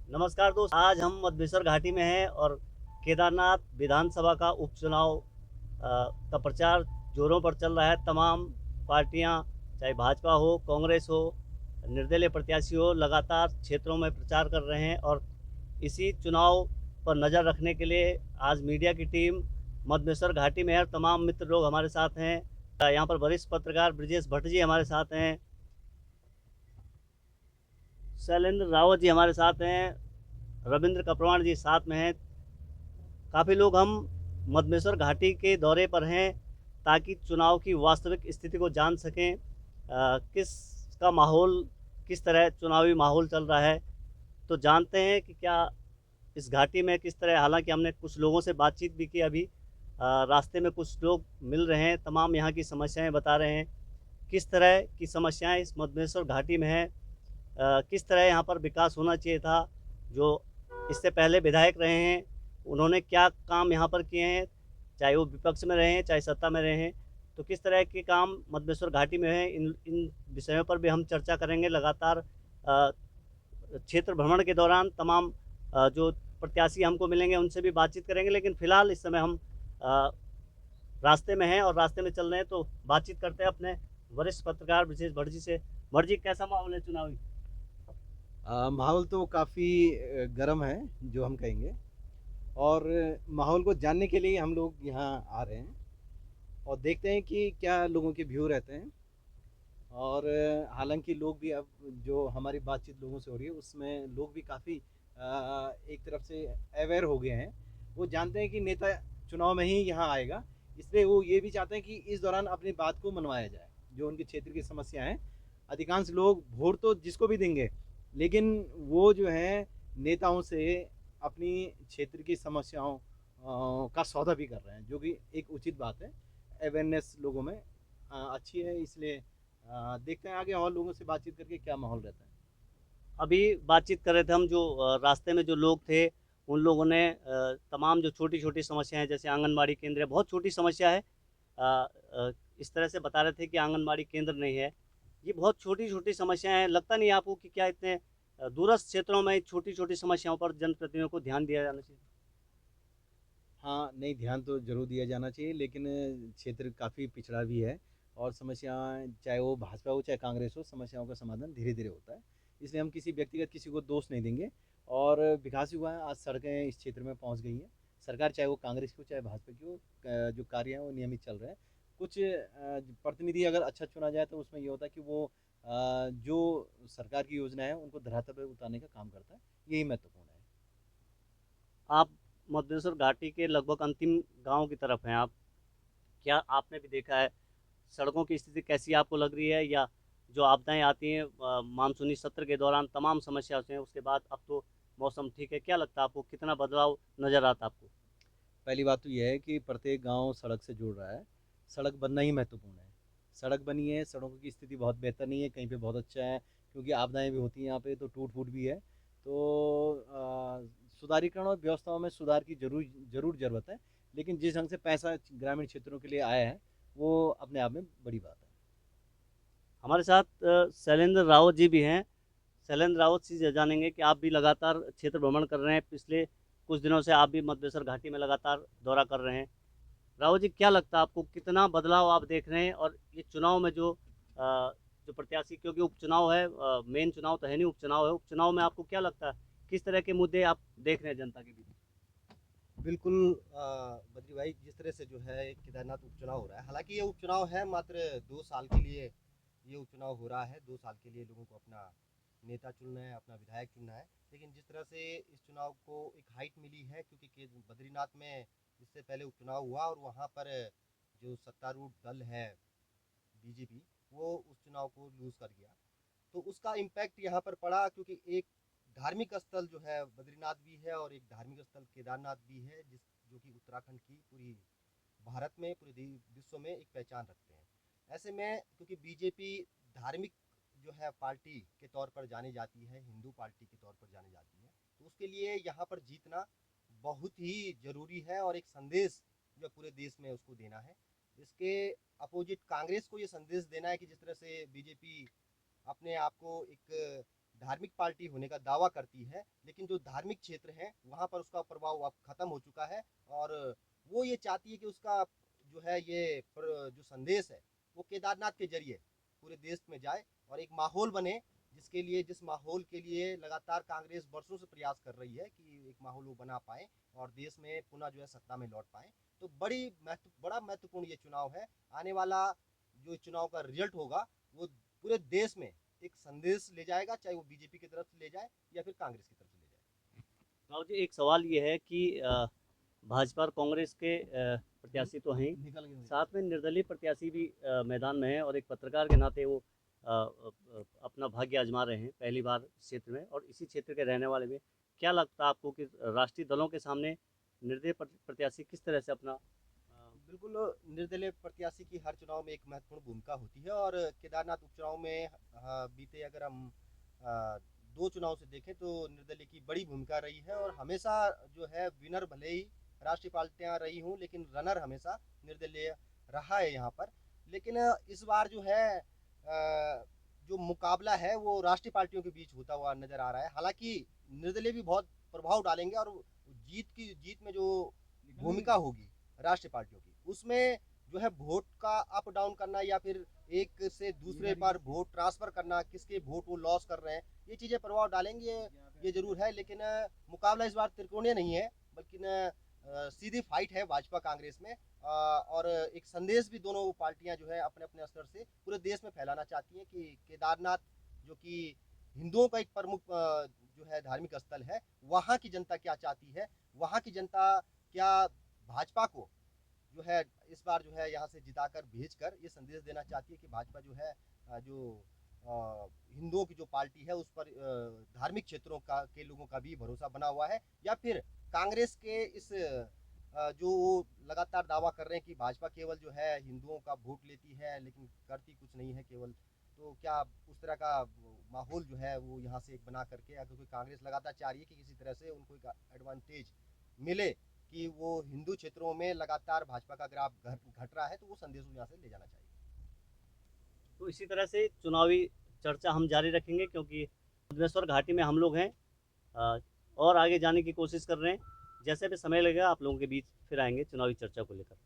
नमस्कार दोस्त, आज हम मधेश्वर घाटी में हैं और केदारनाथ विधानसभा का उपचुनाव का प्रचार जोरों पर चल रहा है। तमाम पार्टियां, चाहे भाजपा हो, कांग्रेस हो, निर्दलीय प्रत्याशी हो, लगातार क्षेत्रों में प्रचार कर रहे हैं और इसी चुनाव पर नज़र रखने के लिए आज मीडिया की टीम मधेश्वर घाटी में है। तमाम मित्र लोग हमारे साथ हैं। यहाँ पर वरिष्ठ पत्रकार ब्रजेश भट्ट जी हमारे साथ हैं, शैलेंद्र रावत जी हमारे साथ हैं, रविंद्र कपड़वाण जी साथ में हैं। काफ़ी लोग हम मधमेश्वर घाटी के दौरे पर हैं ताकि चुनाव की वास्तविक स्थिति को जान सकें। किस का माहौल, किस तरह चुनावी माहौल चल रहा है, तो जानते हैं कि क्या इस घाटी में किस तरह। हालांकि हमने कुछ लोगों से बातचीत भी की अभी। रास्ते में कुछ लोग मिल रहे हैं, तमाम यहाँ की समस्याएं बता रहे हैं, किस तरह की समस्याएं इस मधमेश्वर घाटी में हैं। किस तरह यहाँ पर विकास होना चाहिए था। जो इससे पहले विधायक रहे हैं उन्होंने क्या काम यहाँ पर किए हैं, चाहे वो विपक्ष में रहे हैं चाहे सत्ता में रहे हैं, तो किस तरह के काम मधमेश्वर घाटी में है, इन इन विषयों पर भी हम चर्चा करेंगे। लगातार क्षेत्र भ्रमण के दौरान तमाम जो प्रत्याशी हमको मिलेंगे उनसे भी बातचीत करेंगे, लेकिन फिलहाल इस समय हम अ, रास्ते में हैं और रास्ते में चल रहे हैं, तो बातचीत करते हैं अपने वरिष्ठ पत्रकार ब्रजेश भट्ट जी से। भट्ट जी, कैसा माहौल है चुनावी? माहौल तो काफ़ी गर्म है जो हम कहेंगे। और माहौल को जानने के लिए हम लोग यहाँ आ रहे हैं और देखते हैं कि क्या लोगों के व्यू रहते हैं। और हालांकि लोग भी अब जो हमारी बातचीत लोगों से हो रही है उसमें लोग भी काफ़ी एक तरफ से अवेयर हो गए हैं। वो जानते हैं कि नेता चुनाव में ही यहाँ आएगा, इसलिए वो ये भी चाहते हैं कि इस दौरान अपनी बात को मनवाया जाए। जो उनके क्षेत्र की समस्या हैं, अधिकांश लोग वोट तो जिसको भी देंगे, लेकिन वो जो है नेताओं से अपनी क्षेत्र की समस्याओं का सौदा भी कर रहे हैं, जो कि एक उचित बात है। अवेयरनेस लोगों में अच्छी है, इसलिए देखते हैं आगे और लोगों से बातचीत करके क्या माहौल रहता है। अभी बातचीत कर रहे थे हम, जो रास्ते में जो लोग थे उन लोगों ने तमाम जो छोटी छोटी समस्याएं हैं, जैसे आंगनबाड़ी केंद्र है, बहुत छोटी समस्या है। इस तरह से बता रहे थे कि आंगनबाड़ी केंद्र नहीं है। ये बहुत छोटी छोटी समस्याएं हैं। लगता नहीं आपको कि क्या इतने दूरस्थ क्षेत्रों में छोटी छोटी समस्याओं पर जनप्रतिनिधियों को ध्यान दिया जाना चाहिए? हाँ, नहीं, ध्यान तो ज़रूर दिया जाना चाहिए, लेकिन क्षेत्र काफ़ी पिछड़ा भी है। और समस्याएँ चाहे वो भाजपा हो चाहे कांग्रेस हो, समस्याओं का समाधान धीरे-धीरे होता है। इसलिए हम किसी व्यक्तिगत किसी को दोष नहीं देंगे। और विकास भी हुआ है, आज सड़कें इस क्षेत्र में पहुँच गई हैं। सरकार चाहे वो कांग्रेस की हो चाहे भाजपा की हो, जो कार्य हैं वो नियमित चल रहे हैं। कुछ प्रतिनिधि अगर अच्छा चुना जाए तो उसमें ये होता है कि वो जो सरकार की योजना है उनको धरातल पे उतारने का काम करता है। यही महत्वपूर्ण है। आप मधेश्वर घाटी के लगभग अंतिम गांव की तरफ हैं आप। क्या आपने भी देखा है सड़कों की स्थिति कैसी आपको लग रही है, या जो आपदाएं आती हैं मानसूनी सत्र के दौरान तमाम समस्या से हैं, उसके बाद अब तो मौसम ठीक है, क्या लगता है आपको, कितना बदलाव नज़र आता है आपको? पहली बात तो ये है कि प्रत्येक गांव सड़क से जुड़ रहा है। सड़क बनना ही महत्वपूर्ण है। सड़क बनी है, सड़कों की स्थिति बहुत बेहतर नहीं है, कहीं पे बहुत अच्छा है, क्योंकि आपदाएं भी होती हैं यहाँ पे, तो टूट फूट भी है। तो सुधारीकरण और व्यवस्थाओं में सुधार की जरूर जरूर ज़रूरत है। लेकिन जिस ढंग से पैसा ग्रामीण क्षेत्रों के लिए आया है, वो अपने आप में बड़ी बात है। हमारे साथ शैलेंद्र रावत जी भी हैं। शैलेंद्र रावत से जानेंगे कि आप भी लगातार क्षेत्र भ्रमण कर रहे हैं, पिछले कुछ दिनों से आप भी मधेश्वर घाटी में लगातार दौरा कर रहे हैं। रावत जी, क्या लगता है आपको, कितना बदलाव आप देख रहे हैं? और ये चुनाव में जो प्रत्याशी, क्योंकि उपचुनाव है, मेन चुनाव तो है नहीं, उपचुनाव है, उपचुनाव में आपको क्या लगता है किस तरह के मुद्दे आप देख रहे हैं जनता के बीच? बिल्कुल। बद्री भाई, जिस तरह से जो है केदारनाथ उपचुनाव हो रहा है, हालांकि ये उपचुनाव है मात्र 2 साल के लिए। ये उपचुनाव हो रहा है 2 साल के लिए, लोगों को अपना नेता चुनना है, अपना विधायक चुनना है। लेकिन जिस तरह से इस चुनाव को एक हाइट मिली है, क्योंकि बद्रीनाथ में इससे पहले उपचुनाव हुआ और वहाँ पर जो सत्तारूढ़ दल है बीजेपी, वो उस चुनाव को लूज कर गया। तो उसका इम्पैक्ट यहाँ पर पड़ा, क्योंकि एक धार्मिक स्थल जो है बद्रीनाथ भी है और एक धार्मिक स्थल केदारनाथ भी है, जिस जो कि उत्तराखंड की पूरी भारत में, पूरे विश्व में एक पहचान रखते हैं। ऐसे में क्योंकि बीजेपी धार्मिक जो है पार्टी के तौर पर जानी जाती है, हिंदू पार्टी के तौर पर जानी जाती है, तो उसके लिए यहाँ पर जीतना बहुत ही जरूरी है और एक संदेश जो पूरे देश में उसको देना है। इसके अपोजिट कांग्रेस को ये संदेश देना है कि जिस तरह से बीजेपी अपने आप को एक धार्मिक पार्टी होने का दावा करती है, लेकिन जो धार्मिक क्षेत्र हैं वहाँ पर उसका प्रभाव अब खत्म हो चुका है। और वो ये चाहती है कि उसका जो है ये जो संदेश है वो केदारनाथ के जरिए पूरे देश में जाए और एक माहौल बने, जिस माहौल के लिए लगातार कांग्रेस वर्षों से प्रयास कर रही है कि एक माहौल वो बना पाए और देश में पुनः जो है सत्ता में लौट पाए। तो बड़ा महत्वपूर्ण ये चुनाव है। आने वाला जो चुनाव का रिजल्ट होगा वो पूरे देश में एक संदेश ले जाएगा, चाहे वो बीजेपी की तरफ से ले जाए या फिर कांग्रेस की तरफ से ले जाए। राव जी, एक सवाल ये है कि भाजपा और कांग्रेस के प्रत्याशी तो हैं, साथ में निर्दलीय प्रत्याशी भी मैदान में हैं और एक पत्रकार के नाते वो अपना भाग्य आजमा रहे हैं पहली बार इस क्षेत्र में, और इसी क्षेत्र के रहने वाले में क्या लगता है आपको कि राष्ट्रीय दलों के सामने निर्दलीय प्रत्याशी किस तरह से अपना बिल्कुल, निर्दलीय प्रत्याशी की हर चुनाव में एक महत्वपूर्ण भूमिका होती है और केदारनाथ उपचुनाव में बीते अगर हम 2 चुनाव से देखें तो निर्दलीय की बड़ी भूमिका रही है और हमेशा जो है विनर भले ही राष्ट्रीय पार्टियां रही हों, लेकिन रनर हमेशा निर्दलीय रहा है यहाँ पर। लेकिन इस बार जो है जो मुकाबला है वो राष्ट्रीय पार्टियों के बीच होता हुआ नजर आ रहा है। हालांकि निर्दलीय भी बहुत प्रभाव डालेंगे और जीत में जो भूमिका होगी राष्ट्रीय पार्टियों की, उसमें जो है वोट का अप डाउन करना या फिर एक से दूसरे पर वोट ट्रांसफर करना, किसके वोट वो लॉस कर रहे हैं, ये चीजें प्रभाव डालेंगे, ये जरूर है। लेकिन मुकाबला इस बार त्रिकोणीय नहीं है, बल्कि सीधी फाइट है भाजपा कांग्रेस में। और एक संदेश भी दोनों पार्टियां जो है अपने अपने स्तर से पूरे देश में फैलाना चाहती हैं कि केदारनाथ जो कि हिंदुओं का एक प्रमुख जो है धार्मिक स्थल है, वहाँ की जनता क्या चाहती है, वहाँ की जनता क्या भाजपा को जो है इस बार जो है यहाँ से जिताकर भेजकर ये संदेश देना चाहती है कि भाजपा जो है जो हिंदुओं की जो पार्टी है उस पर धार्मिक क्षेत्रों का के लोगों का भी भरोसा बना हुआ है, या फिर कांग्रेस के इस जो लगातार दावा कर रहे हैं कि भाजपा केवल जो है हिंदुओं का वोट लेती है लेकिन करती कुछ नहीं है केवल, तो क्या उस तरह का माहौल जो है वो यहाँ से एक बना करके, अगर कोई कांग्रेस लगातार चाह रही है कि किसी तरह से उनको एक एडवांटेज मिले कि वो हिंदू क्षेत्रों में लगातार भाजपा का ग्राफ घट रहा है, तो वो संदेश यहाँ से ले जाना चाहिए। तो इसी तरह से चुनावी चर्चा हम जारी रखेंगे, क्योंकि मधमेश्वर घाटी में हम लोग हैं और आगे जाने की कोशिश कर रहे हैं। जैसे भी समय लगेगा आप लोगों के बीच फिर आएंगे चुनावी चर्चा को लेकर।